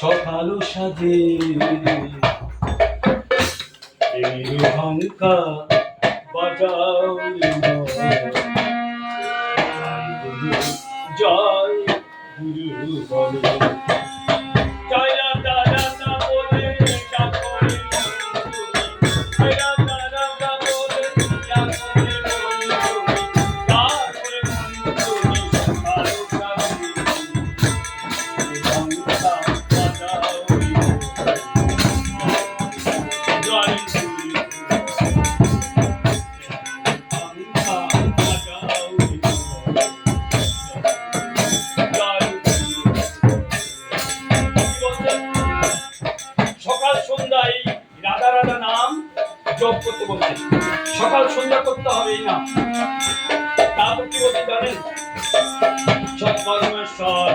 সকাল সাজে হংকা বাজাও জয় গুরু বলে জয় রাধা রাধা বলে ডাকরে জয় রাধা রাধা বলে ডাকরে ডাকরে সকাল সন্ধ্যায় রাধা রাধা নাম জপ করতে বলছে। সকাল সন্ধ্যা করতে হবে না। তারপর কি বলতে জানেন? সৎকর্মেশ্বর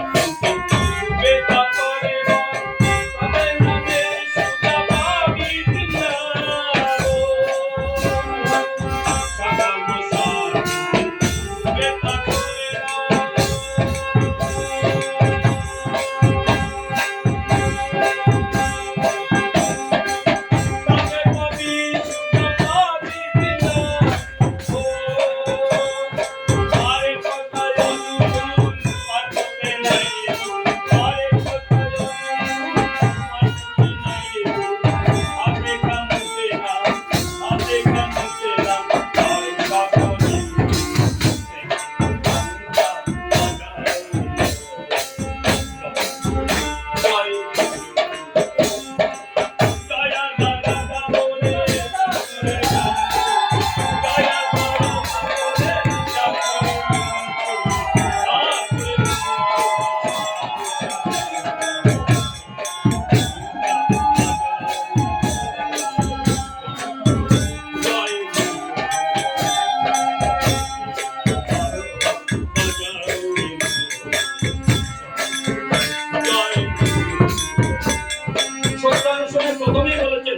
প্রথমেই বলেছেন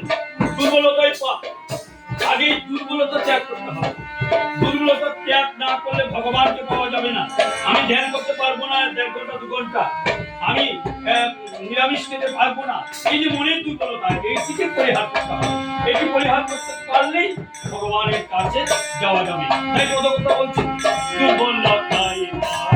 দুর্বলতাই পাপ। আগে দুর্বলতা ত্যাগ করতে হবে। দুর্বলতা ত্যাগ না করলে ভগবানকে পাওয়া যাবে না। আমি ধ্যান করতে পারবো না 1.5 ঘন্টা 2 ঘন্টা, আমি নিরামিষ খেতে পারবো না। এই যে মনের দুর্বলতা, এইটিকে পরিহার করতে হবে। এটি পরিহার করতে পারলেই ভগবানের কাছে যাওয়া যাবে। তাই কথা বলছি, দুর্বলতাই পাপ।